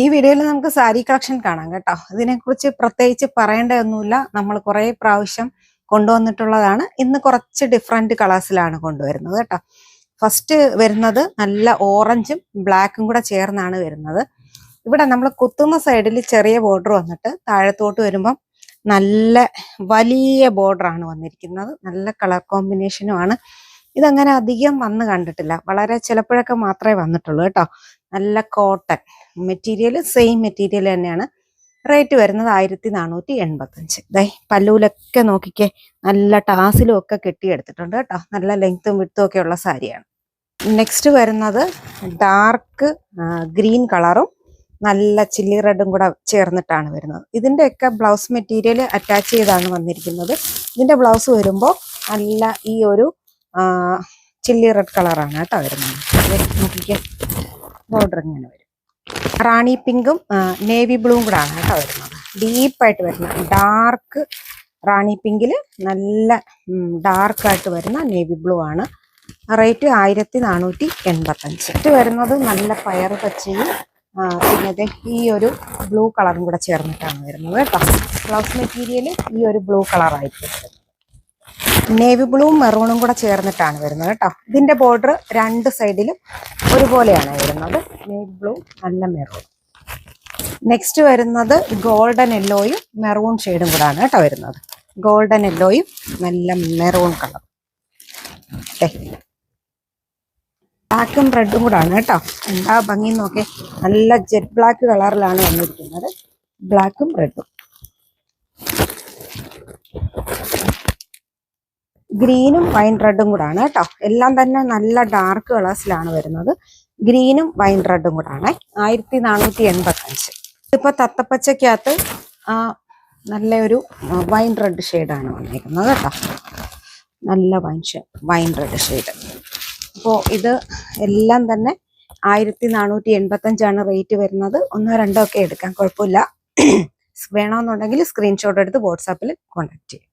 ഈ വീഡിയോയിൽ നമുക്ക് സാരി കളക്ഷൻ കാണാം കേട്ടോ. ഇതിനെക്കുറിച്ച് പ്രത്യേകിച്ച് പറയേണ്ടതൊന്നുമില്ല. നമ്മൾ കുറേ പ്രാവശ്യം കൊണ്ടുവന്നിട്ടുള്ളതാണ്. ഇന്ന് കുറച്ച് ഡിഫറെന്റ് കളേഴ്സിലാണ് കൊണ്ടുവരുന്നത് കേട്ടോ. ഫസ്റ്റ് വരുന്നത് നല്ല ഓറഞ്ചും ബ്ലാക്കും കൂടെ ചേർന്നാണ് വരുന്നത്. ഇവിടെ നമ്മൾ കുത്തുന്ന സൈഡിൽ ചെറിയ ബോർഡർ വന്നിട്ട് താഴത്തോട്ട് വരുമ്പം നല്ല വലിയ ബോർഡറാണ് വന്നിരിക്കുന്നത്. നല്ല കളർ കോമ്പിനേഷനുമാണ്. ഇതങ്ങനെ അധികം വന്ന് കണ്ടിട്ടില്ല, വളരെ ചിലപ്പോഴൊക്കെ മാത്രമേ വന്നിട്ടുള്ളൂ കേട്ടോ. നല്ല കോട്ടൺ മെറ്റീരിയൽ, സെയിം മെറ്റീരിയൽ തന്നെയാണ്. റേറ്റ് വരുന്നത് 1485. ദേ പല്ലൂലൊക്കെ നോക്കിക്കേ, നല്ല ടാസിലും ഒക്കെ കെട്ടിയെടുത്തിട്ടുണ്ട് കേട്ടോ. നല്ല ലെങ്ത്തും വിട്ടും ഒക്കെ ഉള്ള സാരിയാണ്. നെക്സ്റ്റ് വരുന്നത് ഡാർക്ക് ഗ്രീൻ കളറും നല്ല ചില്ലി റെഡും കൂടെ ചേർന്നിട്ടാണ് വരുന്നത്. ഇതിൻ്റെയൊക്കെ ബ്ലൗസ് മെറ്റീരിയൽ അറ്റാച്ച് ചെയ്താണ് വന്നിരിക്കുന്നത്. ഇതിൻ്റെ ബ്ലൗസ് വരുമ്പോൾ നല്ല ഈ ഒരു ചില്ലി റെഡ് കളറാണ് കേട്ടോ വരുന്നത്. നോക്കിക്കേ, ബോർഡർ ഇങ്ങനെ വരും. റാണി പിങ്കും നേവി ബ്ലൂവും കൂടെ ആണ് കേട്ടോ വരുന്നത്. ഡീപ്പായിട്ട് വരുന്ന ഡാർക്ക് റാണി പിങ്കിൽ നല്ല ഡാർക്കായിട്ട് വരുന്ന നേവി ബ്ലൂ ആണ്. റേറ്റ് 1485. ഇത് വരുന്നത് നല്ല പയർ പച്ചയും പിന്നെ ഈ ഒരു ബ്ലൂ കളറും കൂടെ ചേർന്നിട്ടാണ് വരുന്നത് കേട്ടോ. ബ്ലൗസ് മെറ്റീരിയൽ ഈ ഒരു ബ്ലൂ കളറായിരിക്കും. നേവി ബ്ലൂവും മെറൂണും കൂടെ ചേർന്നിട്ടാണ് വരുന്നത് കേട്ടോ. ഇതിന്റെ ബോർഡർ രണ്ട് സൈഡിലും ഒരുപോലെയാണ് വരുന്നത്. നേവി ബ്ലൂ നല്ല മെറൂൺ. നെക്സ്റ്റ് വരുന്നത് ഗോൾഡൻ യെല്ലോയും മെറൂൺ ഷെയ്ഡും കൂടാണ് കേട്ടോ വരുന്നത്. ഗോൾഡൻ യെല്ലോയും നല്ല മെറൂൺ കളർ. ബ്ലാക്കും റെഡും കൂടാണ് കേട്ടോ. എന്താ ഭംഗി നോക്കേ, നല്ല ജെറ്റ് ബ്ലാക്ക് കളറിലാണ് വന്നിരിക്കുന്നത്. ബ്ലാക്കും റെഡും. ഗ്രീനും വൈൻ റെഡും കൂടാണ് കേട്ടോ. എല്ലാം തന്നെ നല്ല ഡാർക്ക് കളേഴ്സിലാണ് വരുന്നത്. ഗ്രീനും വൈൻ റെഡും കൂടാണ്. 1485. ഇതിപ്പോ തത്തപ്പച്ചക്കകത്ത് നല്ലൊരു വൈൻ റെഡ് ഷെയ്ഡാണ് വന്നിരിക്കുന്നത് കേട്ടോ. നല്ല വൈൻ റെഡ് ഷെയ്ഡ്. അപ്പോൾ ഇത് എല്ലാം തന്നെ 1485 റേറ്റ് വരുന്നത്. 1 2 ഒക്കെ എടുക്കാൻ കുഴപ്പമില്ല. വേണമെന്നുണ്ടെങ്കിൽ സ്ക്രീൻഷോട്ട് എടുത്ത് വാട്സാപ്പിൽ കോൺടാക്ട് ചെയ്യും.